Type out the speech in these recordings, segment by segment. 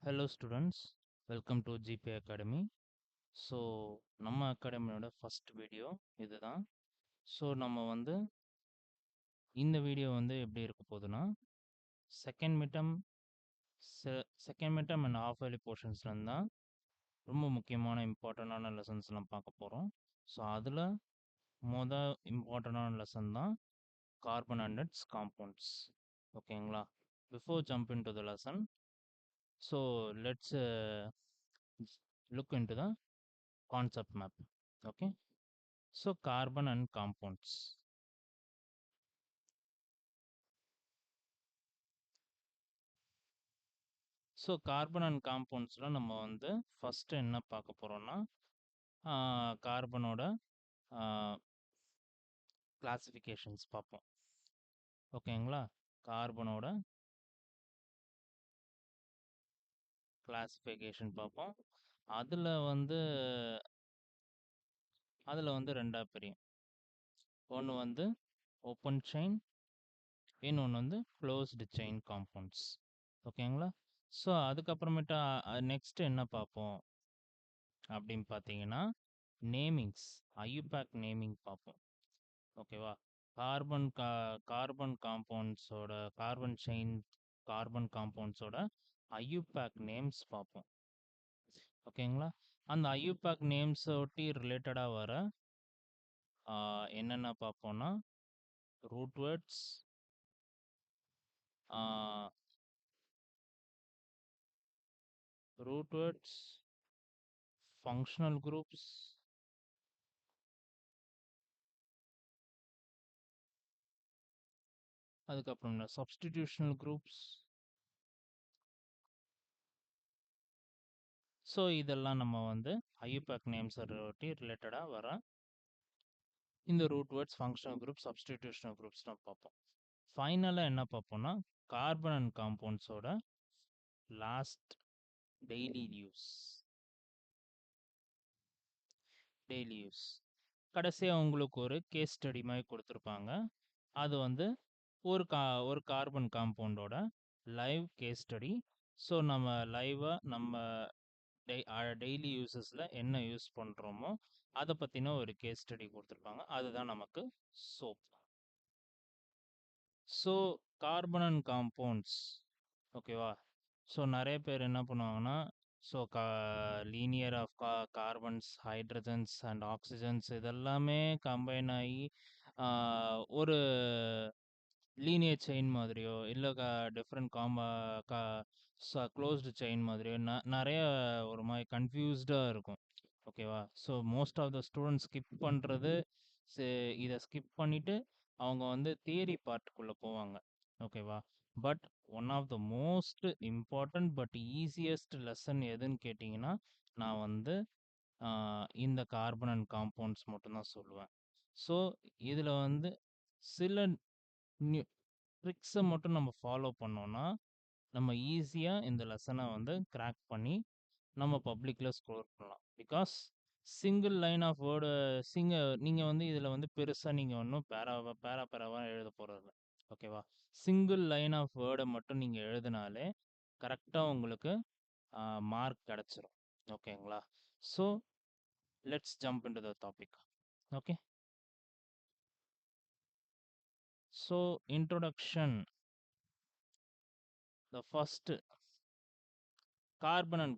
Hello students, welcome to GP Academy. So நம்ம அகாடமியோட first video இதுதான். So நம்ம வந்து இந்த வீடியோ வந்து எப்படி இருக்க போகுதுன்னா second midterm second midterm and half வேலி போர்ஷன்ஸ்லேருந்து தான் ரொம்ப முக்கியமான இம்பார்ட்டண்டான லெசன்ஸ்லாம் பார்க்க போகிறோம். ஸோ அதில் இம்பார்ட்டண்டான லெசன் தான் கார்பன் அண்ட் இட்ஸ் காம்பவுண்ட்ஸ். ஓகேங்களா? Before jump in to the lesson, so let's look in to the concept map. Okay, so carbon and compounds. So carbon and காம்பவுண்ட்ஸில் நம்ம வந்து ஃபஸ்ட்டு என்ன பார்க்க போகிறோம்னா கார்பனோட கிளாசிஃபிகேஷன்ஸ் பார்ப்போம். ஓகேங்களா? கார்பனோட கிளாசிஃபிகேஷன் பார்ப்போம். அதில் வந்து ரெண்டாக பிரியும். ஒன்று வந்து ஓப்பன் செயின், இன்னொன்று வந்து க்ளோஸ்டு செயின் காம்பவுண்ட்ஸ். ஓகேங்களா? ஸோ அதுக்கப்புறமேட்டா நெக்ஸ்ட் என்ன பார்ப்போம் அப்படின்னு பார்த்தீங்கன்னா நேமிங்ஸ், ஐயூபேக் நேமிங் பார்ப்போம். ஓகேவா? கார்பன் காம்பவுண்ட்ஸோட கார்பன் செயின் கார்பன் காம்பவுண்ட்ஸோட ஐயூபேக் நேம்ஸ் பார்ப்போம். ஓகேங்களா? அந்த ஐயூபேக் நேம்ஸ் ஒட்டி ரிலேட்டடாக வர என்னென்ன பார்ப்போம்னா ரூட் வேர்ட்ஸ், ஃபங்க்ஷனல் குரூப்ஸ், அதுக்கப்புறம் சப்ஸ்டிடியூஷனல் குரூப்ஸ். ஸோ இதெல்லாம் நம்ம வந்து ஐயூபேக் நேம்ஸ் ஒட்டி ரிலேட்டடாக வர இந்த root words, functional group, substitutional குரூப்ஸ்லாம் பார்ப்போம். ஃபைனலாக என்ன பார்ப்போம்னா கார்பன் அண்ட் காம்பவுண்ட்ஸோட லாஸ்ட் டெய்லி யூஸ். கடைசியாக உங்களுக்கு ஒரு கேஸ் ஸ்டடி மாதிரி கொடுத்துருப்பாங்க. அது வந்து ஒரு கார்பன் காம்பவுண்டோட லைவ் கேஸ் ஸ்டடி. ஸோ நம்ம லைவாக நம்ம டெய்லி யூசஸில் என்ன யூஸ் பண்ணுறோமோ அதை பற்றின ஒரு கேஸ் ஸ்டடி கொடுத்துருப்பாங்க. அதுதான் நமக்கு soap. So carbon and compounds. ஓகேவா? ஸோ நிறைய பேர் என்ன பண்ணுவாங்கன்னா so linear of carbons, hydrogens and oxygens இதெல்லாமே கம்பைன் ஆகி ஒரு லீனியர் செயின் மாதிரியோ இல்லை டிஃப்ரெண்ட் க்ளோஸ்டு செயின் மாதிரியோ நிறைய ஒரு மாதிரி கன்ஃபியூஸ்டாக இருக்கும். ஓகேவா? So most of the students skip பண்ணுறது, இதை ஸ்கிப் பண்ணிவிட்டு அவங்க வந்து தியரி பார்ட்டுக்குள்ளே போவாங்க. ஓகேவா? But one of the most important but easiest lesson எதுன்னு கேட்டிங்கன்னா நான் வந்து இந்த கார்பன் அண்ட் காம்பவுண்ட்ஸ் மட்டும்தான் சொல்லுவேன். ஸோ இதில் வந்து சில ட்ரிக்ஸை மட்டும் நம்ம ஃபாலோ பண்ணோன்னா நம்ம ஈஸியாக இந்த லெசனை வந்து கிராக் பண்ணி நம்ம பப்ளிக்கில் ஸ்கோர் பண்ணலாம். Because single line of word நீங்கள் வந்து இதில் வந்து பெருசாக நீங்கள் ஒன்றும் பேராவாக எழுத போகிறது. ஓகேவா? சிங்கிள் லைன் ஆஃப் வேர்டை மட்டும் நீங்கள் எழுதினாலே கரெக்டாக உங்களுக்கு மார்க் கிடச்சிரும். ஓகேங்களா? So let's jump in to the topic. Okay, so introduction. The first carbon and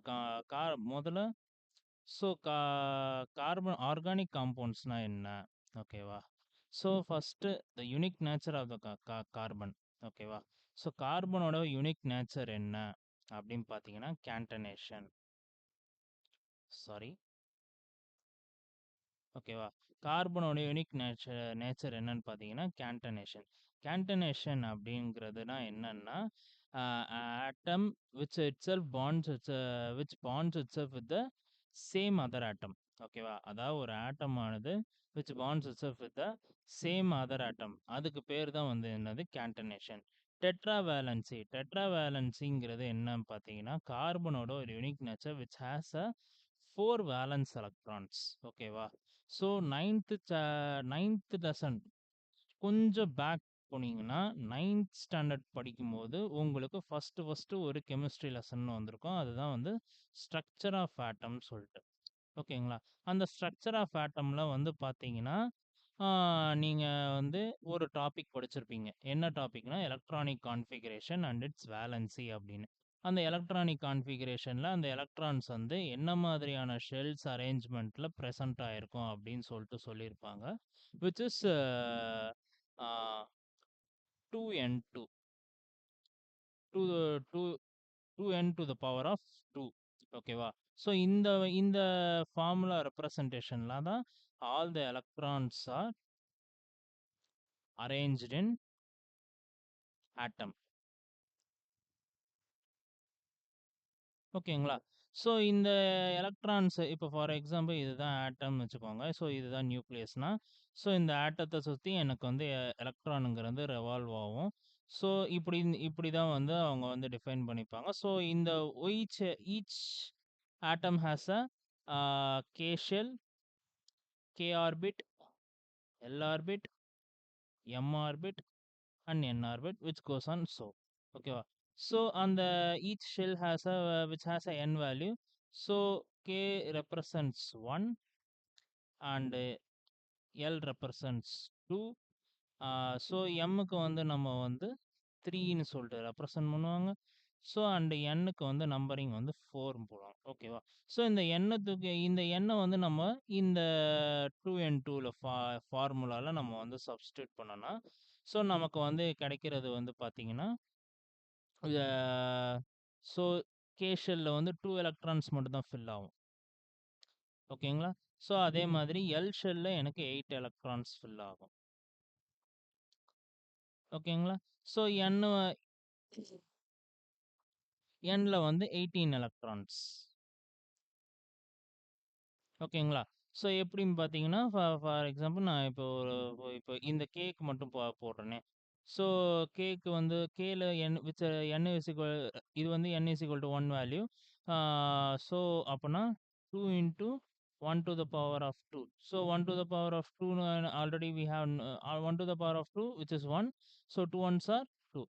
முதல்ல ஸோ கார்பன் ஆர்கானிக் காம்பவுண்ட்ஸ்னால் என்ன? ஓகேவா? So first the unique nature of the carbon. ஓகேவா? ஸோ கார்பனோட யூனிக் நேச்சர் என்ன அப்படின்னு பார்த்தீங்கன்னா கேண்டனேஷன். சாரி, ஓகேவா? கார்பனோட யூனிக் நேச்சர் என்னன்னு பார்த்தீங்கன்னா கேண்டனேஷன் அப்படிங்கிறதுனா என்னன்னா atom which itself bonds itself with the same other atom. ஓகேவா? அதாவது ஒரு ஆட்டம் ஆனது which bonds itself with the same other atom, அதுக்கு பேர் தான் வந்து என்னது கேண்டனேஷன். டெட்ராவேலன்சிங்கிறது என்னன்னு பார்த்தீங்கன்னா கார்பனோட ஒரு unique nature which has a 4 valence electrons. ஓகேவா? ஸோ நைன்த் லெசன் கொஞ்சம் பேக் போனீங்கன்னா, 9த் ஸ்டாண்டர்ட் படிக்கும்போது உங்களுக்கு ஃபர்ஸ்ட்டு ஒரு கெமிஸ்ட்ரி லெசன் வந்திருக்கும். அதுதான் வந்து ஸ்ட்ரக்சர் ஆஃப் ஆட்டம்னு சொல்ட்டு. ஓகேங்களா? அந்த ஸ்ட்ரக்சர் ஆஃப் ஆட்டம்ல வந்து பார்த்தீங்கன்னா, ஆ நீங்க வந்து ஒரு டாபிக் படிச்சிருப்பீங்க. என்ன டாபிக்னா, electronic configuration and its valency அப்படின்னு. அந்த எலக்ட்ரானிக் கான்ஃபிகரேஷன்ல அந்த எலக்ட்ரான்ஸ் வந்து என்ன மாதிரியான ஷெல்ஸ் அரேஞ்ச்மென்ட்ல பிரசன்ட் ஆயிருக்கும் அப்படின்னு சொல்லிட்டு சொல்லியிருப்பாங்க. Which is a 2n2 two two 2n to the power of 2. ஓகேவா? ஸோ இந்த ஃபார்முலா ரெப்ரசன்டேஷன்ல தான் all the electrons are arranged in atom. ஓகேங்களா? ஸோ இந்த எலக்ட்ரான்ஸ் இப்போ ஃபார் எக்ஸாம்பிள் இதுதான் ஆட்டம்னு வச்சுக்கோங்க. ஸோ இதுதான் நியூக்ளியஸ்னா, ஸோ இந்த ஆட்டத்த சுத்தி எனக்கு வந்து எலக்ட்ரானுங்கிறது ரெவால்வ் ஆகும். ஸோ இப்படி தான் வந்து அவங்க வந்து டிஃபைன் பண்ணிப்பாங்க. ஸோ இந்த each atom has a K shell, K orbit, L orbit, M orbit and n orbit which goes on so. Okay. So on the each shell has a which has a n value. So k represents 1 and l represents 2. So mக்கு வந்து நம்ம வந்து 3ன்னு சொல்லிட்டு represent பண்ணுவாங்க. So and எண்ணுக்கு வந்து numbering வந்து 4 போடுவாங்க. ஓகேவா? ஸோ இந்த எண்ணை வந்து நம்ம இந்த 2n2ல ஃபார்முலால நம்ம வந்து சப்ஸ்டியூட் பண்ணோம்னா, ஸோ நமக்கு வந்து கிடைக்கிறது வந்து பார்த்தீங்கன்னா, ஸோ கே ஷெல்ல வந்து 2 எலக்ட்ரான்ஸ் மட்டும் தான் ஃபில் ஆகும். ஓகேங்களா? ஸோ அதே மாதிரி எல் ஷெல்ல எனக்கு 8 எலக்ட்ரான்ஸ் ஃபில் ஆகும். ஓகேங்களா? ஸோ என்ல வந்து 18 எலக்ட்ரான்ஸ். ஓகேங்களா? ஸோ எப்படின்னு பார்த்தீங்கன்னா, ஃபார் எக்ஸாம்பிள் நான் இப்போ இந்த கேக் மட்டும் போடுறேனே. ஸோ கேக் வந்து கேல n which n is equal இது வந்து n is equal to 1 value. So அப்பன்னா 2 into 1 to the power of 2. So 1 to the power of 2 already we have 1 to the power of 2 which is 1. So 2 ones or 2.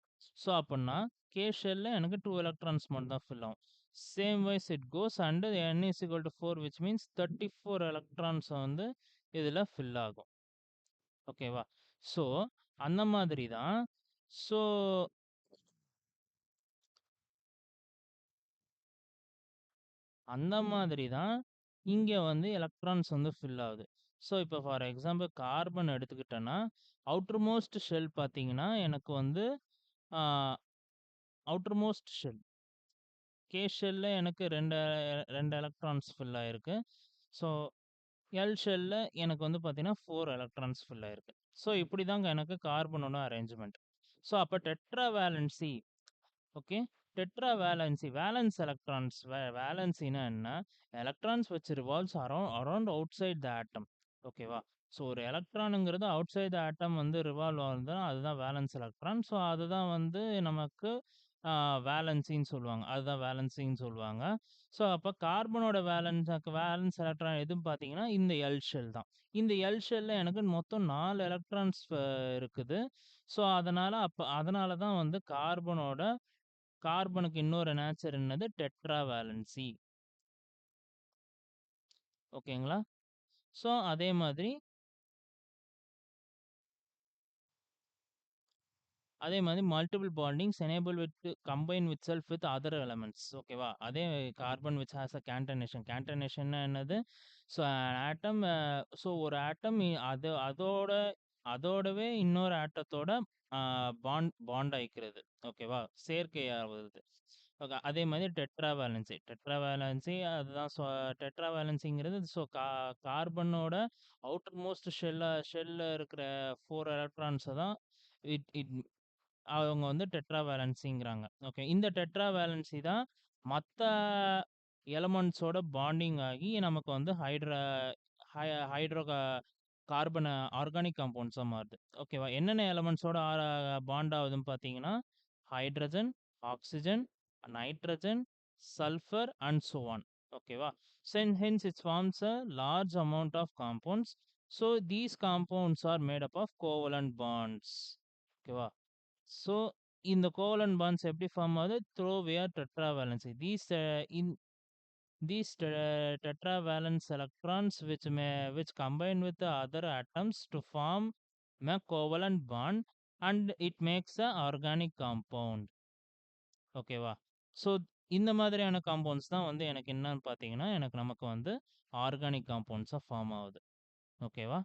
So அப்பன்னா K ஷெல்ல எனக்கு 2 electrons மட்டும் தான் fill ஆகும். Same wise it goes and n is equal to 4 which means 34 electrons வந்து இதுல fill ஆகும். ஓகேவா? ஸோ அந்த மாதிரி தான். ஸோ அந்த மாதிரி தான் இங்க வந்து எலக்ட்ரான்ஸ் வந்து ஃபில் ஆகுது. ஸோ இப்போ ஃபார் எக்ஸாம்பிள் கார்பன் எடுத்துக்கிட்டேன்னா, அவுட்டர் மோஸ்ட் ஷெல் பார்த்தீங்கன்னா, எனக்கு வந்து அவுட்டர் மோஸ்ட் ஷெல் கே ஷெல்ல எனக்கு 2 எலக்ட்ரான்ஸ் ஃபில் ஆயிருக்கு. ஸோ எல் ஷெல்ல எனக்கு வந்து பார்த்தீங்கன்னா 4 எலக்ட்ரான்ஸ் ஃபில் ஆயிருக்கு. ஸோ இப்படி தாங்க எனக்கு கார்பனோட அரேஞ்ச்மெண்ட். ஸோ அப்ப tetra valency okay. Tetra valency valence electrons வேலன்சினா என்ன? Electrons which revolves around outside the atom. ஓகேவா? ஸோ ஒரு எலக்ட்ரானுங்கிறது அவுட் சைட் த ஆட்டம் வந்து ரிவால்வ் ஆகுதுன்னா அதுதான் வேலன்ஸ் எலக்ட்ரான். ஸோ அதுதான் வந்து நமக்கு வேலன்சின்னு சொல்லுவாங்க. அதுதான் வேலன்சின்னு சொல்லுவாங்க. ஸோ அப்ப கார்பனோட வேலன்ஸ் எலக்ட்ரான் எதுன்னு பார்த்தீங்கன்னா, இந்த எல் ஷெல் தான். இந்த எல் ஷெல்ல எனக்கு மொத்தம் 4 எலக்ட்ரான்ஸ் இருக்குது. ஸோ அதனால தான் வந்து கார்பனுக்கு இன்னொரு நேச்சர் என்னது? Tetra valency. ஓகேங்களா? ஸோ அதே மாதிரி multiple bondings enable combine with self with other elements. ஓகேவா? அதே கார்பன் விச் ஹாஸ் அ கேண்டனேஷன்னா என்னது? ஸோ ஆட்டம் ஸோ ஒரு ஆட்டம் அதோடவே இன்னொரு ஆட்டத்தோட பாண்ட் ஆயிக்கிறது. ஓகேவா? சேர்க்கையாவது. ஓகே. அதே மாதிரி டெட்ரா வேலன்சி அதுதான். டெட்ரா வேலன்சிங்கிறது ஸோ கார்பனோட அவுட்டர் மோஸ்ட் ஷெல்ல இருக்கிற 4 எலக்ட்ரான்ஸை தான் இட் இட் அவங்க வந்து டெட்ரா வேலன்சிங்கிறாங்க. ஓகே. இந்த டெட்ரா வேலன்சி தான் மத்த எலமெண்ட்ஸோட பாண்டிங் ஆகி நமக்கு வந்து ஹை ஹைட்ரோ கார்பன் ஆர்கானிக் காம்பவுண்ட்ஸா மாறுது. ஓகேவா? என்னென்ன எலமெண்ட்ஸோட பாண்ட் ஆகுதுன்னு பார்த்தீங்கன்னா, hydrogen, oxygen, nitrogen, sulphur and so on. ஓகேவா? Hence it forms a large amount of compounds. So these compounds are made up of covalent bonds. ஓகேவா? ஸோ இந்த கோவலன்ட் பாண்ட்ஸ் எப்படி form ஆகுது? Through via tetravalency. These tetravalence electrons which combine with the other atoms to form a covalent bond, and it makes a organic compound. ஓகேவா? So இந்த மாதிரியான compounds தான் வந்து எனக்கு என்னன்னு பார்த்தீங்கன்னா, நமக்கு வந்து ஆர்கானிக் காம்பவுண்ட்ஸா ஃபார்ம் ஆகுது. ஓகேவா?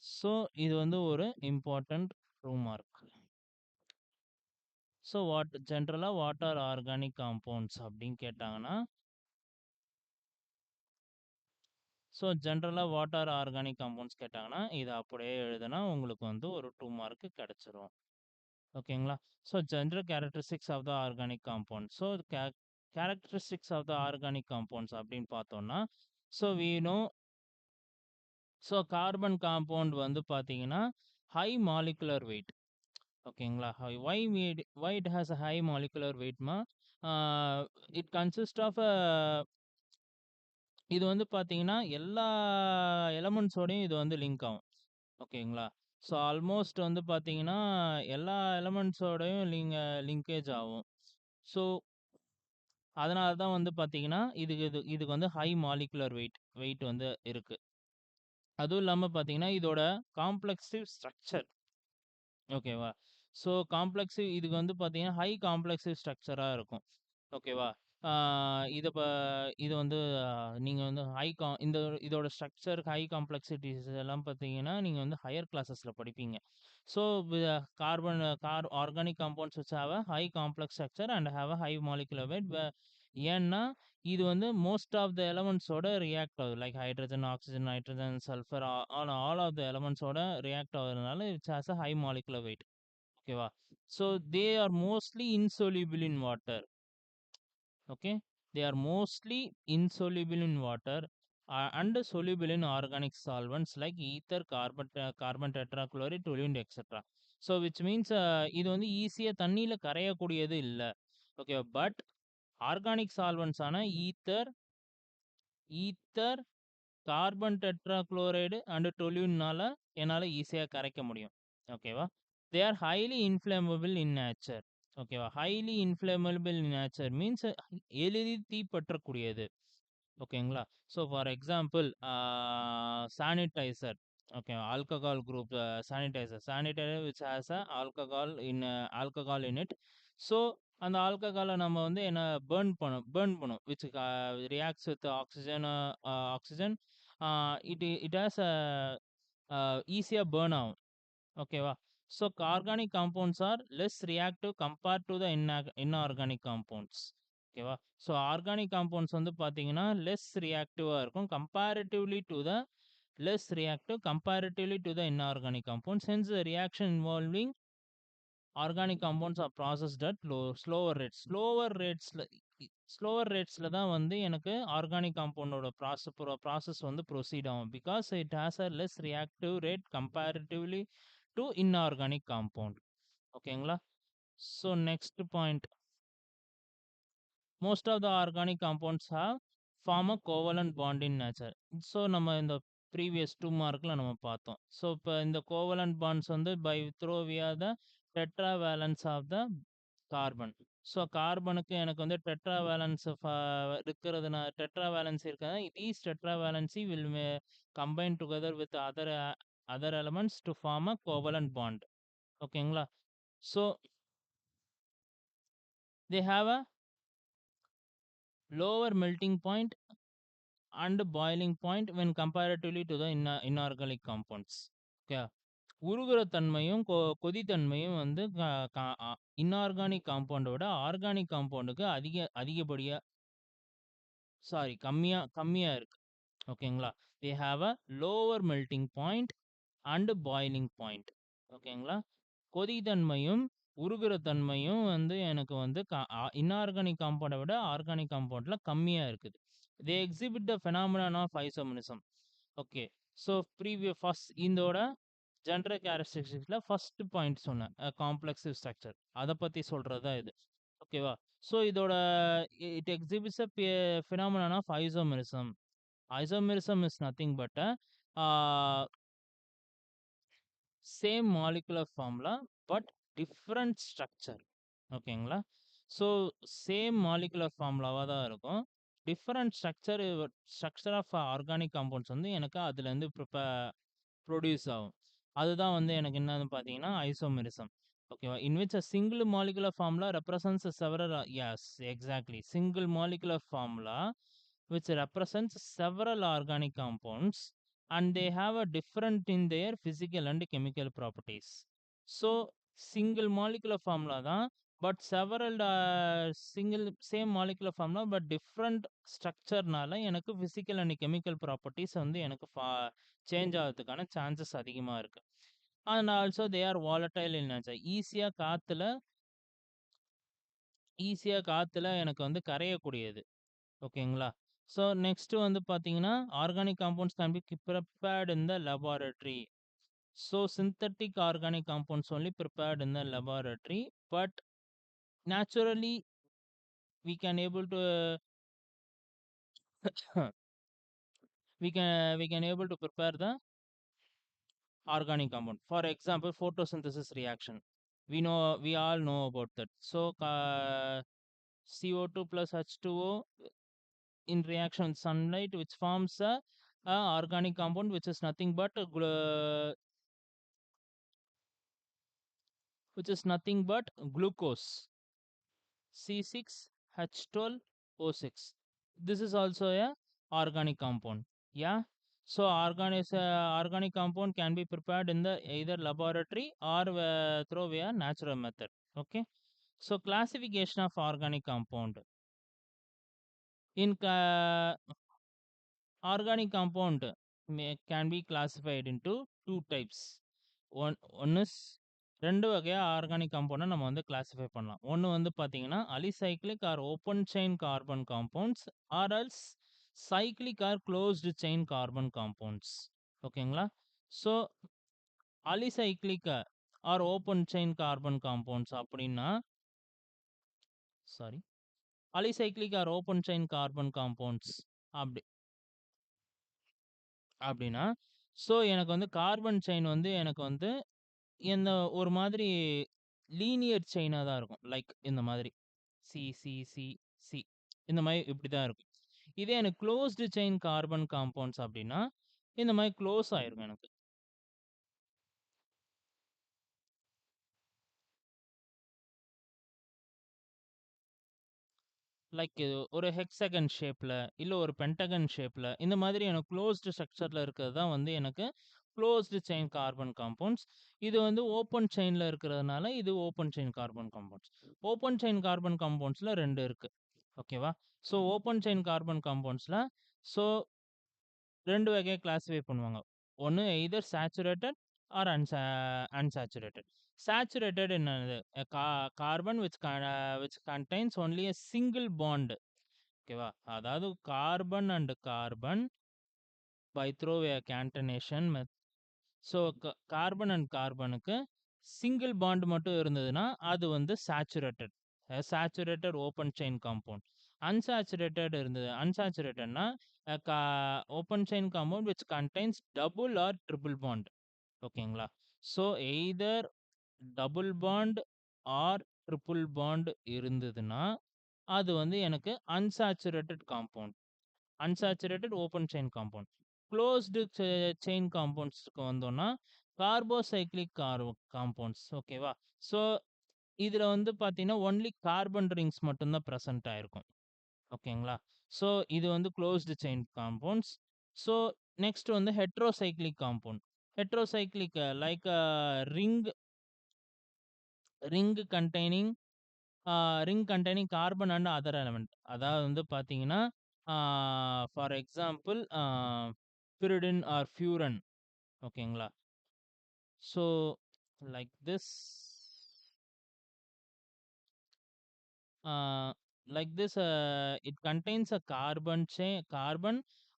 ஸோ இது வந்து ஒரு important remark. So what are organic compounds அப்படின்னு கேட்டாங்கன்னா, ஸோ ஜென்ரலாக வாட் ஆர் ஆர்கானிக் காம்பவுண்ட்ஸ் கேட்டாங்கன்னா, இதை அப்படியே எழுதுனா உங்களுக்கு வந்து ஒரு 2 மார்க்கு கிடைச்சிரும். ஓகேங்களா? So general characteristics of the organic compound. So characteristics of the organic compounds அப்படின்னு பார்த்தோம்னா, so we know so carbon compound வந்து பார்த்தீங்கன்னா, ஹை மாலிகுலர் வெயிட். ஓகேங்களா? Why it has a high molecular வெயிட்மா, இட் கன்சிஸ்ட் ஆஃப் இது வந்து பார்த்தீங்கன்னா, எல்லா எலமெண்ட்ஸோடையும் இது வந்து லிங்க் ஆகும். ஓகேங்களா? ஸோ ஆல்மோஸ்ட் வந்து பார்த்தீங்கன்னா, எல்லா எலமெண்ட்ஸோடையும் லிங்கேஜ் ஆகும். ஸோ அதனால தான் வந்து பார்த்தீங்கன்னா, இதுக்கு வந்து ஹை மாலிகுலர் வெயிட் வந்து இருக்கு. அதுவும் இல்லாம பார்த்தீங்கன்னா, இதோட காம்ப்ளெக்ஸிவ் ஸ்ட்ரக்சர். ஓகேவா? ஸோ இதுக்கு வந்து பார்த்தீங்கன்னா, ஹை காம்ப்ளெக்ஸிவ் ஸ்ட்ரக்சரா இருக்கும். ஓகேவா? ஆ இத ப இது வந்து நீங்க வந்து இதோட ஸ்ட்ரக்சர், ஹை காம்ப்ளெக்ஸிட்டிஸ் எல்லாம் பார்த்தீங்கன்னா, நீங்க வந்து ஹையர் கிளாஸஸ்ல படிப்பீங்க. So organic compounds which have a high complex structure and have a high molecular weight. ஏன்னா, இது வந்து மோஸ்ட் ஆஃப் த எலமெண்ட்ஸோட ரியாக்ட் ஆகுது. Like hydrogen, oxygen, nitrogen, sulphur, all of the எலமெண்ட்ஸோட ரியாக்ட் ஆகுறதுனால it's has a high molecular weight. ஓகேவா? So they are mostly insoluble in water. Okay, they are mostly insoluble in water, and soluble in organic solvents like ether, carbon tetrachloride, toluene, etc. So which means இது வந்து ஈஸியா தண்ணியில கரையக்கூடியது இல்ல. Okay, but organic solvents ஆன ether, carbon tetrachloride and டொலியூன்னால என்னால் ஈஸியாக கரைக்க முடியும். ஓகேவா? They are highly inflammable in nature. ஓகேவா? Highly inflammable in nature means எளிதில் தீப்பற்றக்கூடியது. ஓகேங்களா? So for example sanitizer. Okay, alcohol group sanitizer which has a alcohol in it. So அந்த ஆல்கஹாலை நம்ம வந்து என்ன பேர்ன் பண்ணும் which reacts with oxygen. It has ஈஸியாக பேர்ன் ஆகும். ஓகேவா? So organic compounds are less reactive compared to the inorganic compounds. ஓகேவா? ஸோ ஆர்கானிக் காம்பவுண்ட்ஸ் வந்து பார்த்தீங்கன்னா லெஸ் ரியாக்டிவாக இருக்கும் comparatively to the inorganic compounds. Hence the reaction involving organic compounds are processed at slower ரேட்ஸில் தான் வந்து எனக்கு ஆர்கானிக் காம்பவுண்டோட ப்ராசஸ் வந்து ப்ரொசீட் ஆகும். Because it has a less reactive rate comparatively to inorganic compound. ஓகேங்களா? So next point, most of the organic compounds have form a covalent bond in nature. So நம்ம இந்த ப்ரீவியஸ் 2 மார்க்கில் நம்ம பார்த்தோம். So இப்போ இந்த கோவலண்ட் பாண்ட்ஸ் வந்து by through via the tetravalence of the carbon. So கார்பனுக்கு எனக்கு வந்து டெட்ராவேலன்ஸ் இருக்காது. These tetravalency will combine together with other elements to form a covalent bond. ஓகேங்களா? So they have a lower melting point and boiling point when comparatively to the inorganic compounds. Okay, உருகுற தன்மையும் கொதித்தன்மையும் வந்து inorganic காம்பவுண்டோட organic காம்பவுண்டுக்கு அதிகப்படியா கம்மியா இருக்கு. ஓகேங்களா? தே have a lower melting point and boiling point. ஓகேங்களா? கொதித்தன்மையும் உருகுற தன்மையும் வந்து எனக்கு வந்து இன்ஆர்கானிக் காம்பவுண்டை விட ஆர்கானிக் காம்பவுண்ட்ல கம்மியா இருக்குது. They exhibit the phenomenon of isomerism. Okay, so first இதோட ஜென்ரல் கேரக்டரிஸ்டிக்ஸ்ல ஃபர்ஸ்ட் பாயிண்ட் சொன்னேன், காம்ப்ளெக்ஸிவ் ஸ்ட்ரக்சர். அதை பத்தி சொல்றது தான் இது. ஓகேவா? ஸோ இதோட it exhibits a phenomenon of isomerism. Isomerism is nothing but same molecular formula but different structure. ஓகேங்களா? ஸோ சேம் மாலிகுலர் ஃபார்முலாவா தான் இருக்கும். Different structure of organic compounds வந்து எனக்கு அதுலேருந்து ப்ரொடியூஸ் ஆகும். அதுதான் வந்து எனக்கு என்னன்னு பார்த்தீங்கன்னா, ஐசோமெரிசம். ஓகேவா? In which a single molecular formula represents several yes exactly. Single molecular formula which represents several organic compounds and they have a different in their physical and chemical properties. So single molecular formula தான், but several single same molecular formula but different structureனால எனக்கு physical and chemical properties வந்து எனக்கு change ஆகிறதுக்கான chances அதிகமா இருக்கு. And also they are volatile in nature. ஈஸியா காத்துல எனக்கு வந்து கரையக்கூடியது. ஓகேங்களா? ஸோ நெக்ஸ்ட் வந்து பார்த்தீங்கன்னா, organic compounds can be prepared in the laboratory. So synthetic organic compounds only prepared in the laboratory, but naturally we can able to we can able to prepare the organic compound. For example, photosynthesis reaction. We all know about that. So CO2 plus H2O in reaction with sunlight, which forms a organic compound, which is nothing but glucose C6H12O6. This is also a organic compound. Yeah. So organic compound can be prepared in the either laboratory or through via natural method. Okay. So classification of organic compound. In organic compound can be classified into two types. One is 2 வகையா organic காம்பவுண்ட நம்ம வந்து classify பண்ணலாம். ஒண்ணு வந்து பார்த்தீங்கன்னா, alicyclic or open chain carbon compounds or else cyclic or closed chain carbon compounds. ஓகேங்களா? So alicyclic or open chain carbon compounds அப்படின்னா sorry alicyclic or open chain carbon compounds அப்படி அப்படின்னா, ஸோ எனக்கு வந்து கார்பன் செயின் வந்து எனக்கு வந்து இந்த ஒரு மாதிரி லீனியர் செயினா தான் இருக்கும். லைக் இந்த மாதிரி. C, C, C, C. இந்த மாரி இப்படி தான் இருக்கும். இதே எனக்கு குளோஸ்டு செயின் கார்பன் காம்பவுண்ட்ஸ் அப்படின்னா, இந்த மாரி க்ளோஸ் ஆயிருக்கும் எனக்கு. லைக் ஒரு ஹெக்ஸாகன் ஷேப்ல, இல்ல ஒரு பென்டகன் ஷேப்ல, இந்த மாதிரி எனக்கு குளோஸ்டு ஸ்ட்ரக்சர்ல இருக்கிறது தான் வந்து எனக்கு குளோஸ்டு செயின் கார்பன் காம்பவுண்ட்ஸ். இது வந்து ஓப்பன் செயின்ல இருக்கிறதுனால, இது open chain carbon compounds. Open chain carbon காம்பவுண்ட்ஸ்ல 2 இருக்கு. ஓகேவா? ஸோ ஓப்பன் செயின் கார்பன் காம்பவுண்ட்ஸ்ல ஸோ 2 வகையா கிளாசிஃபை பண்ணுவாங்க. ஒண்ணு either saturated or unsaturated. Saturated என்னது? Carbon which contains only a single bond. ஓகேவா? அதாவது carbon and carbon by through a catenation so carbon and கார்பனுக்கு சிங்கிள் பாண்ட் மட்டும் இருந்ததுன்னா அது வந்து saturated. Saturated open chain compound. அன்சாச்சுரேட்டட்னா open chain compound which contains double or triple bond. ஓகேங்களா? So either double bond or triple bond இருந்ததுன்னா அது வந்து எனக்கு unsaturated compound. Unsaturated open chain compound. Closed chain காம்பவுண்ட்ஸ்க்கு வந்தோம்னா கார்போசைக்ளிக் காம்பவுண்ட்ஸ். ஓகேவா? So இதுல வந்து பார்த்தீங்கன்னா ஒன்லி கார்பன் ரிங்ஸ் மட்டும்தான் ப்ரெசென்ட் ஆயிருக்கும். ஓகேங்களா? ஸோ இது வந்து closed chain compounds. So next வந்து heterocyclic compound. Heterocyclic like ring ring containing ring containing carbon and other element. அதாவது வந்து பார்த்தீங்கன்னா, for example pyridine or furan. ஓகேங்களா? So like this it contains a carbon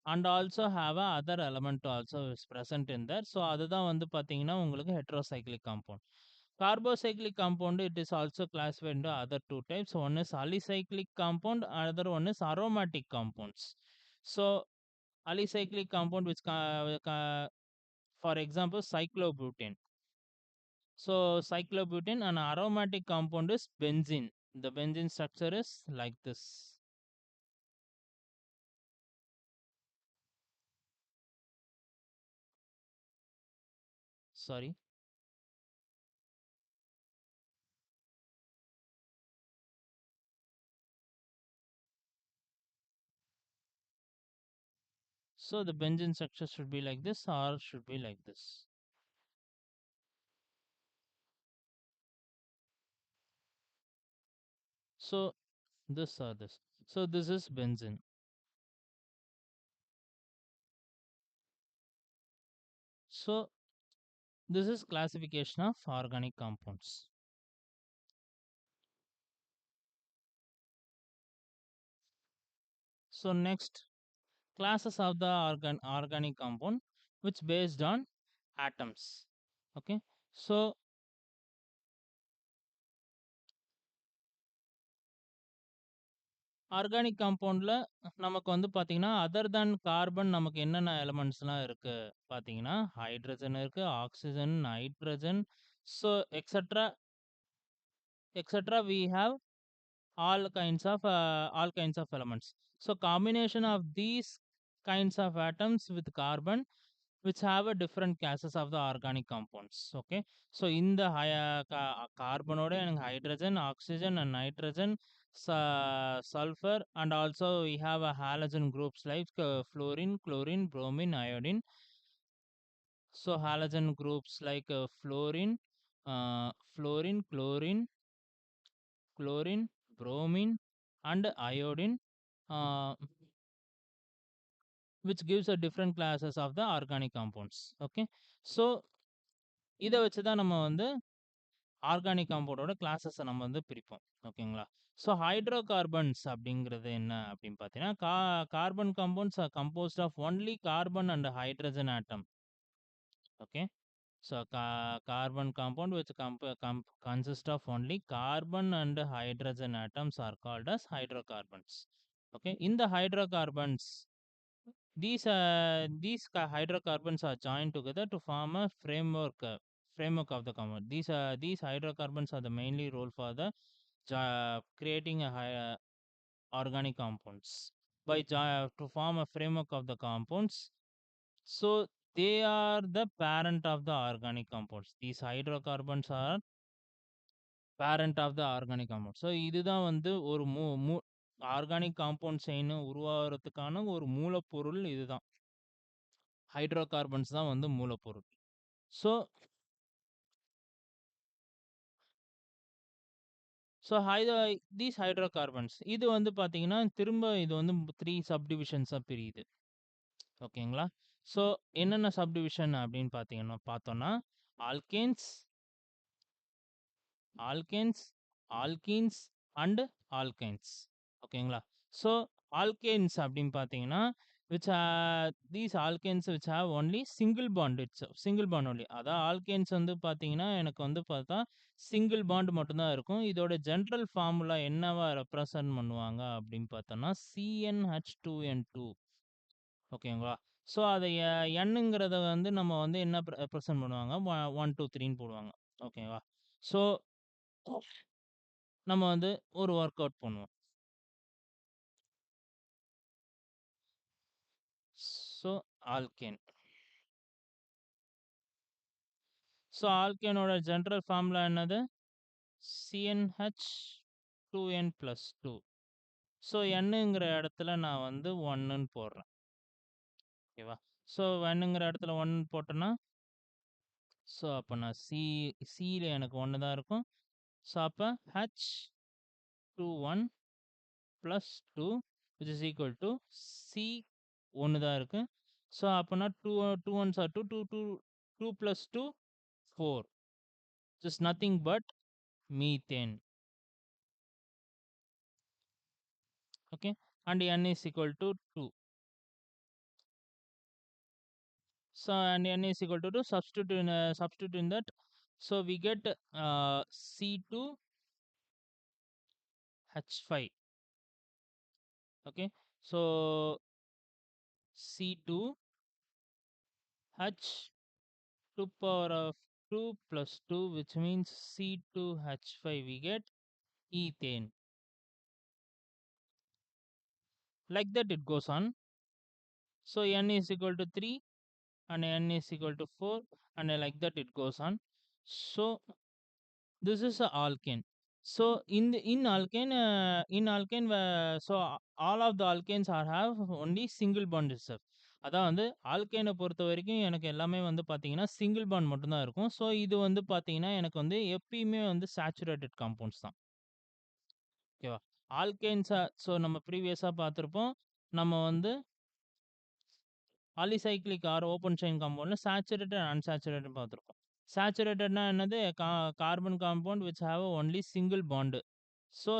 and also have a other element also is present in there. So அதுதான் வந்து பார்த்தீங்கன்னா உங்களுக்கு heterocyclic compound. Carbocyclic compound, it is also classified into other two types. One is alicyclic compound, another one is aromatic compounds. So alicyclic compound which for example cyclobutane. So cyclobutane, an aromatic compound is benzene. The benzene structure is like this. Sorry. So the benzene structure should be like this or should be like this. So this or this. So this is benzene. So this is classification of organic compounds. So next, classes of the organic compound which based on atoms. Okay. So organic கம்பவுண்ட்ல நமக்கு வந்து பார்த்தீங்கன்னா, other than carbon நமக்கு என்னென்ன எலமெண்ட்ஸ்லாம் இருக்கு பார்த்தீங்கன்னா, hydrogen இருக்கு, oxygen, nitrogen, so etcetera etcetera we have all kinds of elements. So combination of these kinds of atoms with carbon which have a different classes of the organic compounds. Okay, so in the carbonode and hydrogen, oxygen and nitrogen, sulfur, and also we have a halogen groups like fluorine, chlorine, bromine, iodine. So halogen groups like fluorine, chlorine, bromine, and iodine, uh, which gives a different classes of the organic compounds. Okay, so இத வச்சு தான் நம்ம வந்து organic காம்பவுண்டோட கிளாஸஸை நம்ம வந்து பிரிப்போம். ஓகேங்களா? So hydro carbons அப்படிங்கிறது என்ன அப்படின்னு பார்த்தீங்கன்னா, carbon compounds are composed of only carbon and hydrogen atom. Okay, so carbon compound which consist of only carbon and hydrogen atoms are called as hydrocarbons. Okay, in the hydrocarbons, these hydrocarbons are joined together to form a framework of the compound. These hydrocarbons are the mainly role for the creating a organic compounds by to form a framework of the compounds. So they are the parent of the organic compounds. These hydrocarbons are parent of the organic compound. So இதுதான் வந்து ஒரு organic compound chain உருவாகிறதுக்கான ஒரு மூலப்பொருள் இதுதான். Hydrocarbons தான் வந்து மூலப்பொருள். So so these hydrocarbons இது வந்து பார்த்தீங்கன்னா, திரும்ப இது வந்து 3 சப்டிவிஷன்ஸா பிரியுது. ஓகேங்களா? ஸோ என்னென்ன சப்டிவிஷன் அப்படின்னு பார்த்தோம்னா, alkanes, alkanes, alkenes and alkynes. ஓகேங்களா? ஸோ ஆல்கேன்ஸ் அப்படின்னு பார்த்தீங்கன்னா, which these alkanes which have only single bond itself, single bond only. அதான் ஆல்கேன்ஸ் வந்து பார்த்தீங்கன்னா, எனக்கு வந்து பார்த்தா சிங்கிள் பாண்ட் மட்டும்தான் இருக்கும். இதோட ஜெனரல் ஃபார்முலா என்னவா ரெப்ரசன்ட் பண்ணுவாங்க அப்படின்னு பார்த்தோம்னா, CnH2n2. ஓகேங்களா? ஸோ அதை எண்ணுங்கிறத வந்து நம்ம வந்து என்ன ரெப்ரசன்ட் பண்ணுவாங்க, 1, 2, 3ன்னு போடுவாங்க. ஓகேவா? ஸோ நம்ம வந்து ஒரு ஒர்க் அவுட் பண்ணுவோம். So alkane. ஸோ ஆல்கேனோட ஜெனரல் ஃபார்முலா என்னது? CnH2n+2. ஸோ எண்ணுங்கிற இடத்துல நான் வந்து 1ன்னு போடுறேன். ஓகேவா? ஸோ எண்ணுங்கிற இடத்துல 1 போட்டேன்னா, ஸோ அப்போ நான் சியில் எனக்கு 1 தான் இருக்கும். ஸோ அப்போ H21 + 2 which is equal to C 1 தான் இருக்கு. ஸோ அப்போனா 2 1s are 2, 2, 2, 2 + 2, 4. Which is nothing but methane. Okay, and N is equal to 2. So and N is equal to 2. Substitute in that. So we get C2H5. Okay, so C2H2 power of 2 plus 2, which means C2H5, we get ethane. Like that it goes on. So N is equal to 3 and N is equal to 4, and like that it goes on. So this is a alkane. So in alkane, all of the alkanes are have only single bond itself. அதான் வந்து ஆல்கேனை பொறுத்த வரைக்கும் எனக்கு எல்லாமே வந்து பார்த்தீங்கன்னா single bond மட்டும்தான் இருக்கும். ஸோ இது வந்து பார்த்தீங்கன்னா எனக்கு வந்து எப்பயுமே வந்து சேச்சுரேட்டட் காம்பவுண்ட்ஸ் தான். ஓகேவா? ஆல்கேன்ஸா ஸோ நம்ம ப்ரீவியஸா பார்த்துருப்போம். நம்ம வந்து பாலிசைக்ளிக் ஆர் ஓப்பன் செயின் காம்பவுண்ட்ல சேச்சுரேட்டட், அன்சாச்சுரேட்டட் பார்த்துருக்கோம். சேச்சுரேட்டட்னா என்னது? Carbon compound which have only single bond. So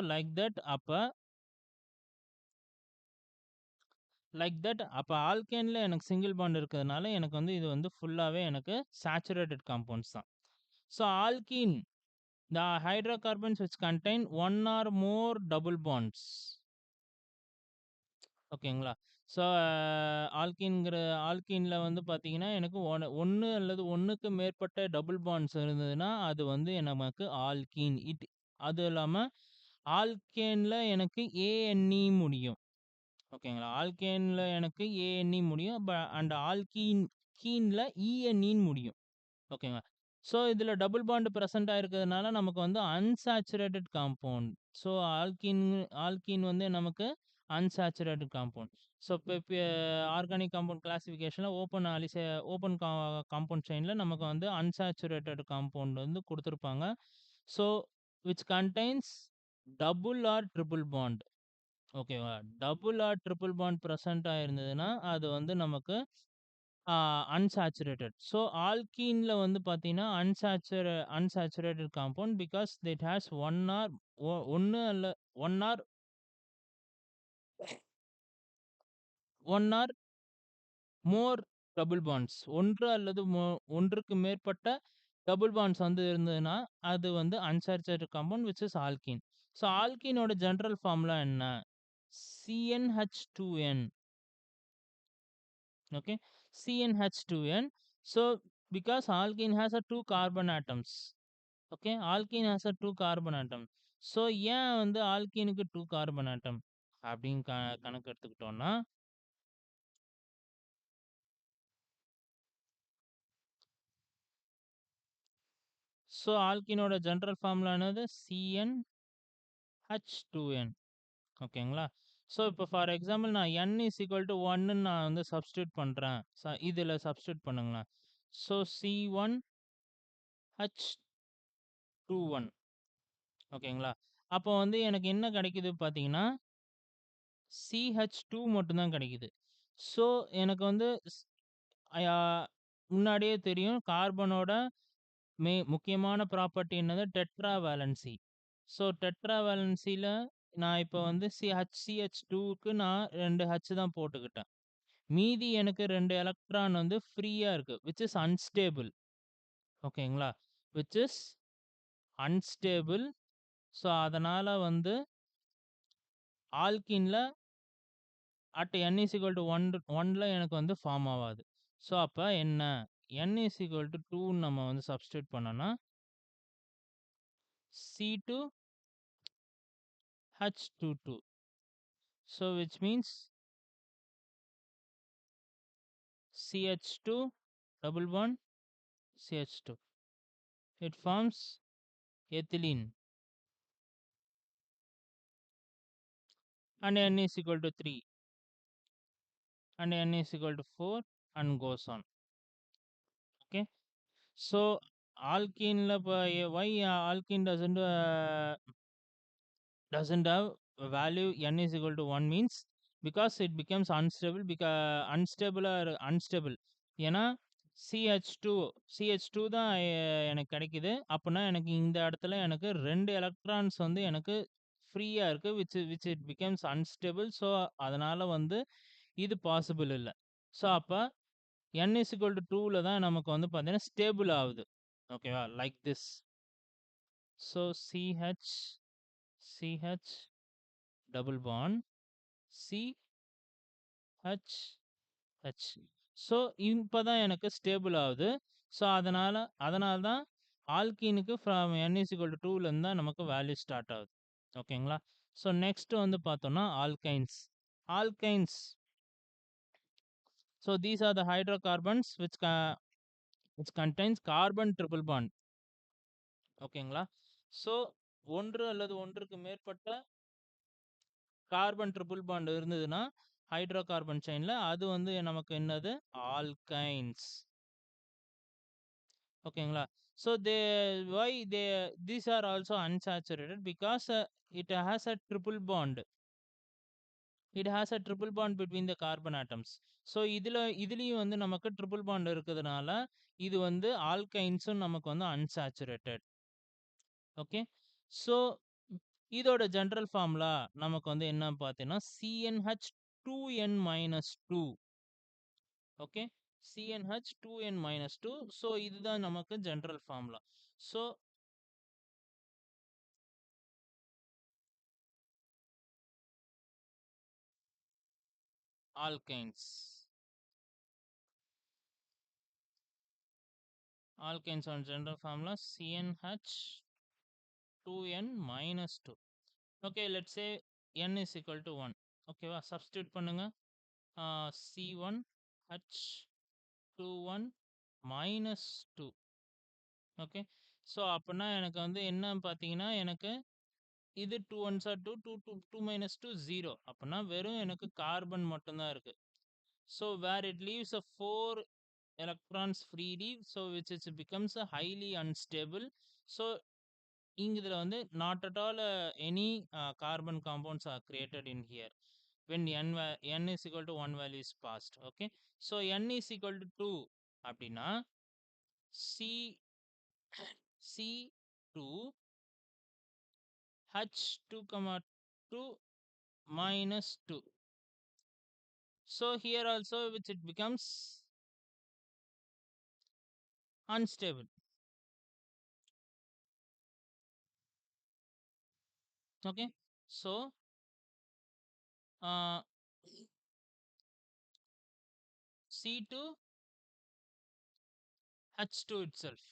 அப்ப ஆல்கேன்ல எனக்கு சிங்கிள் பாண்ட் இருக்கிறதுனால எனக்கு வந்து இது வந்து ஃபுல்லாவே எனக்கு சேச்சுரேட்டட் காம்பவுண்ட்ஸ் தான். So alkene, the hydrocarbons which contain one or more double bonds. ஓகேங்களா? ஸோ ஆல்கீன்ல வந்து பார்த்தீங்கன்னா, எனக்கு 1 அல்லது 1க்கு மேற்பட்ட டபுள் பாண்ட்ஸ் இருந்ததுன்னா, அது வந்து நமக்கு ஆல்கீன். அது இல்லாம ஆல்கேன்ல எனக்கு ANE முடியும். ஓகேங்களா? ஆல்கேன்ல எனக்கு ANE முடியும். அண்ட் கீன்ல ENEன்னு முடியும். ஓகேங்களா? ஸோ இதில டபுள் பாண்ட் பிரசன்ட் ஆயிருக்கிறதுனால நமக்கு வந்து அன்சாச்சுரேட்டட் காம்பவுண்ட். ஸோ ஆல்கீன் வந்து நமக்கு அன்சாச்சுரேட்டட் காம்பவுண்ட். ஸோ இப்ப ஆர்கானிக் காம்பவுண்ட் கிளாசிஃபிகேஷன்ல ஓப்பன் காம்பவுண்ட் செயின்ல நமக்கு வந்து அன்சாச்சுரேட்டட் காம்பவுண்ட் வந்து குடுத்திருப்பாங்க. So which contains double or triple bond. ஓகேவா? Double or triple bond present ஆயிருந்ததுன்னா, அது வந்து நமக்கு அன்சாச்சுரேட்டட். ஸோ ஆல்கீன்ல வந்து பார்த்தீங்கன்னா, unsaturated compound because it has 1 அல்ல 1 or 1 or more double bonds. 1 அல்லது 1க்கு மேற்பட்ட டபுள் பாண்ட்ஸ் வந்து இருந்ததுன்னா, அது வந்து unsaturated compound which is alkene. So ஆல்கீனோட ஜெனரல் ஃபார்முலா என்ன? CnH2n. Okay, CnH2n. So because alkene has a 2 carbon atoms. Okay, alkene has a 2 carbon atom. So ஏன் வந்து ஆல்கீனுக்கு 2 கார்பன் ஆட்டம் அப்படின்னு கணக்கு எடுத்துக்கிட்டோம்னா, ஸோ ஆல்கீனோட ஜெனரல் ஃபார்முலா என்னது? CnH2n. ஓகேங்களா? ஸோ இப்போ ஃபார் எக்ஸாம்பிள் நான் n இஸ் ஈக்குவல் டு 1ன்னு நான் வந்து சப்ஸ்டிட்யூட் பண்ணுறேன். இதில் சப்ஸ்டிட்யூட் பண்ணுங்களேன். So C1H21. ஓகேங்களா? அப்போ வந்து எனக்கு என்ன கிடைக்குது பார்த்தீங்கன்னா, CH2 மட்டும் தான் கிடைக்குது. ஸோ எனக்கு வந்து அ முன்னாடியே தெரியும் கார்பனோட முக்கியமான ப்ராப்பர்ட்டி என்னது? Tetra valency. ஸோ டெட்ரா வேலன்சில நான் இப்போ வந்து CH2க்கு நான் 2 H தான் போட்டுக்கிட்டேன். மீதி எனக்கு 2 எலக்ட்ரான் வந்து ஃப்ரீயா இருக்கு. Which is unstable. ஓகேங்களா? Which is unstable. ஸோ அதனால வந்து ஆல்கீன்ல at n is equal to 1ல எனக்கு வந்து ஃபார்ம் ஆவாது. ஸோ அப்ப என்ன? n இஸ் ஈக்குவல் டு 2ன்னு நம்ம வந்து சப்ஸ்டிட்யூட் பண்ணோம்னா, C2H22. So which means CH2 double bond CH2. It forms ethylene and n is equal to 3 and n is equal to 4 and goes on. Okay. So alkene why alkene doesn't have a value n is equal to 1 means because it becomes unstable, unstable. ஏன்னா CH2 தான் எனக்கு கிடைக்குது. அப்பனா எனக்கு இந்த இடத்துல எனக்கு 2 electrons வந்து எனக்கு ஃப்ரீயா இருக்கு. which it becomes unstable. So அதனால வந்து இது பாசிபிள் இல்ல. ஸோ அப்ப n is equal to 2ல தான் நமக்கு வந்து பார்த்தீங்கன்னா ஸ்டேபிள் ஆகுது. ஓகேவா? Like this. So CH double bond CH. So இப்பதான் எனக்கு ஸ்டேபிள் ஆகுது. ஸோ அதனால தான் ஆல்கீனுக்கு from n is equal to 2லேருந்து தான் நமக்கு வேல்யூ ஸ்டார்ட் ஆகுது. ஓகேங்களா? ஸோ நெக்ஸ்ட் வந்து பார்த்தோம்னா alkynes. Alkynes. So these are the hydrocarbons which contains carbon triple bond. ஓகேங்களா? ஸோ ஒன்று அல்லது ஒன்றுக்கு மேற்பட்ட கார்பன் ட்ரிபிள் பாண்ட் இருந்ததுன்னா ஹைட்ரோகார்பன் செயின்ல அது வந்து நமக்கு என்னது? ஆல்கைன்ஸ். ஓகேங்களா? So these are also unsaturated because it has a triple bond. It has a triple bond between the carbon atoms. So இதுலயும் வந்து நமக்கு ட்ரிபிள் பாண்ட் இருக்கிறதுனால இது வந்து ஆல்கைன்ஸும் நமக்கு வந்து அன்சாச்சுரேட்டட். ஓகே. ஸோ இதோட ஜெனரல் ஃபார்முலா நமக்கு வந்து என்ன பார்த்தீங்கன்னா CnH2n-2. ஓகே. CnH2n-2. ஸோ இதுதான் நமக்கு general formula. So alkanes. Alkanes on general formula CnH2n-2. Okay, let's say n is equal to 1. Okay, substitute பண்ணுங்க. C1H21 minus 2. ஓகே. ஸோ அப்படின்னா எனக்கு வந்து என்ன பார்த்தீங்கன்னா எனக்கு இது 2 1s are 2, 2, 2, 2 minus 2 0. அப்படின்னா வெறும் எனக்கு கார்பன் மட்டும்தான் இருக்கு. So where it leaves a 4 electrons freely, so which is becomes a highly unstable. So இதுல வந்து not at all any carbon compounds are created in here when n is equal to 1 value is passed. Okay, so n is equal to 2 அப்படின்னா C2 H2 2 minus 2. So here also which it becomes unstable. Okay, so C2 H2 itself.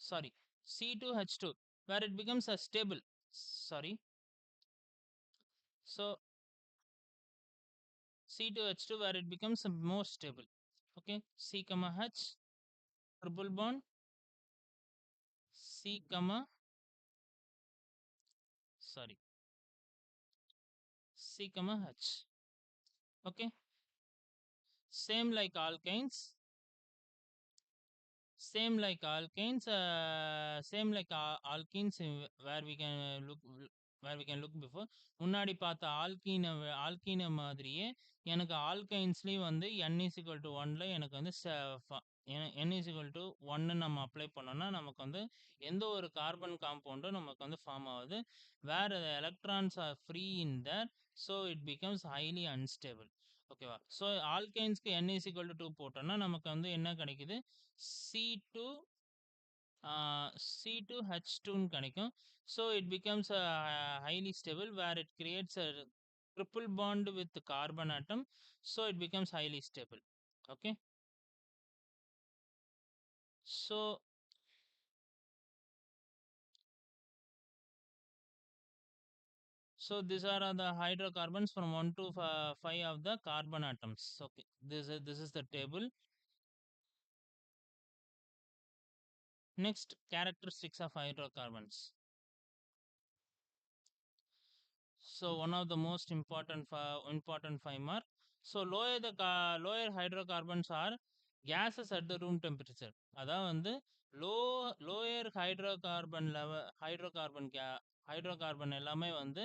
Sorry, C2H2 where it becomes a stable. Sorry, so C2H2 where it becomes a more stable. Okay, C comma H triple bond C comma sorry C comma H. Okay, same like alkanes. Same like alkanes, where we can look before. முன்னாடி பார்த்த ஆல்கீன மாதிரியே எனக்கு ஆல்கைன்ஸ்லயும் வந்து n is equal to 1ல எனக்கு வந்து n is equal to 1 நம்ம apply பண்ணோம்னா நமக்கு வந்து எந்த ஒரு கார்பன் காம்பவுண்டும் நமக்கு வந்து ஃபார்ம் ஆகுது. Where electrons are free in there, so it becomes highly unstable. ஓகேவா? ஸோ ஆல்கைன்ஸ்க்கு n is equal to 2 போட்டோம்னா நமக்கு வந்து என்ன கிடைக்குது? C2 C2H2 கிடைக்கும். So it becomes highly stable where it creates a triple bond with the carbon atom. So it becomes highly stable. Okay. So these are the hydrocarbons from 1 to 5 of the carbon atoms. Okay. This is the table. Next, characteristics of hydrocarbons. So one of the most important important 5 mark. So lower hydrocarbons are gases at the room temperature. அதான் வந்து lower hydrocarbon எல்லாமே வந்து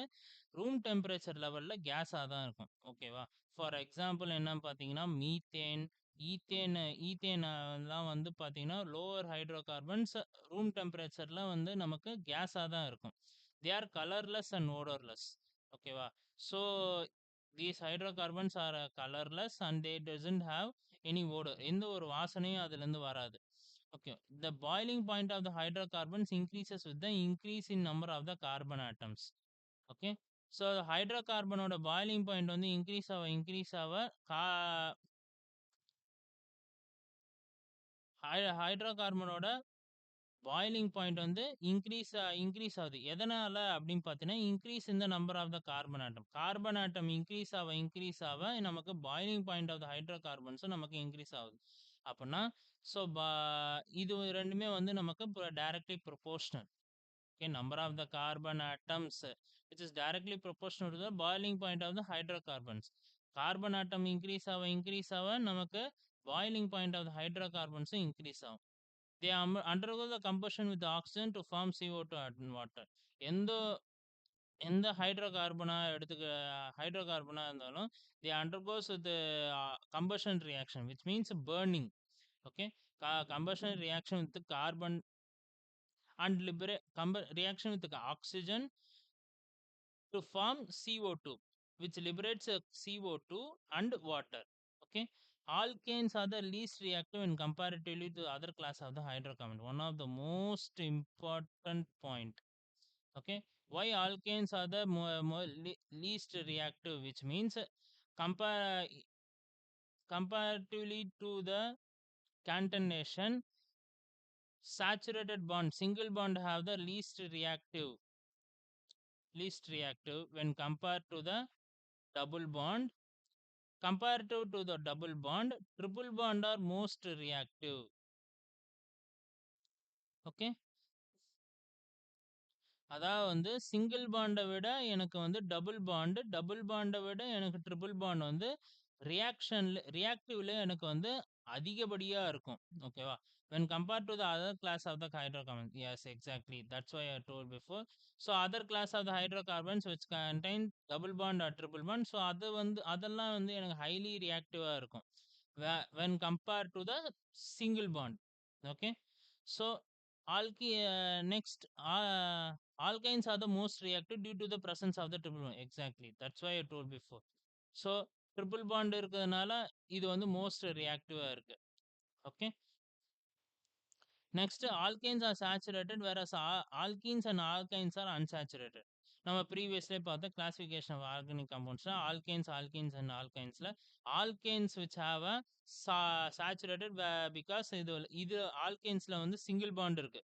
room temperature லெவல்ல கேஸாக தான் இருக்கும். ஓகேவா? For example என்னன்னு பார்த்தீங்கன்னா மீத்தேன், ஈத்தேன் எல்லாம் வந்து பார்த்தீங்கன்னா லோவர் ஹைட்ரோகார்பன்ஸ் ரூம் டெம்பரேச்சர்ல வந்து நமக்கு கேஸாக தான் இருக்கும். They are colourless and odourless. ஓகேவா? So these hydrocarbons are colourless and they doesn't have any odour. எந்த ஒரு வாசனையும் அதுலேருந்து வராது. Okay, the boiling point of the hydrocarbons increases with the increase in number of the carbon atoms. Okay. So ஹைட்ரோகார்பனோட boiling point வந்து increase ஆக ஹைட்ரோகார்பனோட boiling point வந்து இன்க்ரீஸ் ஆகுது. எதனால அப்படின்னு பார்த்தீங்கன்னா, increase in the number of the carbon atom. Carbon atom increase ஆக நமக்கு பாயிலிங் பாயிண்ட் ஆஃப் த ஹைட்ரோகார்பன்ஸும் நமக்கு இன்க்ரீஸ் ஆகுது. அப்பன்னா ஸோ இது 2மே வந்து நமக்கு directly proportional. Okay. Number of the carbon atoms which is directly proportional to the boiling point of the hydrocarbons. Carbon atom increase ஆக நமக்கு பாயிலிங் பாயிண்ட் ஆஃப் த ஹைட்ரோகார்பன்ஸும் இன்க்ரீஸ் ஆகும். They undergo the combustion with the oxygen to form CO2 and water. எந்த எந்த ஹைட்ரோகார்பனா இருந்தாலும் they undergoes with the combustion reaction which means burning. Okay. Combustion reaction with the carbon and reaction with the oxygen to form CO2 which liberates CO2 and water. Okay. Alkanes are the least reactive in comparatively to other class of the hydrocarbon. One of the most important point. Okay. Why alkanes are the least reactive, which means compare comparatively to the contamination, saturated bond, single bond have the least reactive when compared to the double bond. Comparative to the double bond, triple bond are most reactive. Okay. அதாவது வந்து single பாண்டை விட எனக்கு வந்து double பாண்டை விட எனக்கு triple bond வந்து ரியாக்டிவ்ல எனக்கு வந்து அதிகப்படியா இருக்கும். ஓகேவா? when compared to the other class of the hydrocarbons. Yes, exactly. That's why I told before. So other class of the hydrocarbons which contain double bond or triple bond. So அது வந்து அதெல்லாம் வந்து எனக்கு highly reactive-ஆ இருக்கும். when compared to the single bond. Okay. So next, alkynes are the most reactive due to the presence of the triple bond. Exactly. That's why I told before. So triple bond இருக்கிறதுனால இது வந்து most reactive-ஆ இருக்கு. Okay. Next, alkanes are saturated whereas alkenes and alkynes are unsaturated. நம்ம previously பார்த்த classification of organic compounds alkenes and alkynesல alkanes which have a saturated because இது alkanesல வந்து single bond இருக்கு.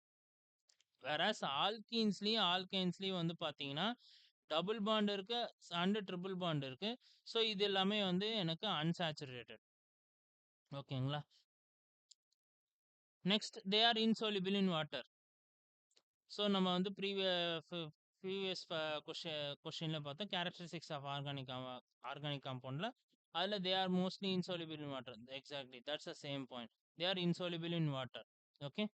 whereas alkenesலயும் வந்து பாத்தீங்கன்னா டபுள் பாண்ட் இருக்கு அண்ட் ட்ரிபிள் பாண்ட் இருக்கு. ஸோ இது எல்லாமே வந்து எனக்கு அன்சாச்சுரேட்டட். ஓகேங்களா? Next they are insoluble in water. So நம்ம வந்து ப்ரீவியஸ் கொஸ்டின்ல பார்த்தோம் கேரக்டரிஸ்டிக்ஸ் ஆஃப் ஆர்கானிக் காம்பவுண்ட்ல அதில் they are mostly insoluble in water. Exactly that's the same point. They are insoluble in water. Okay.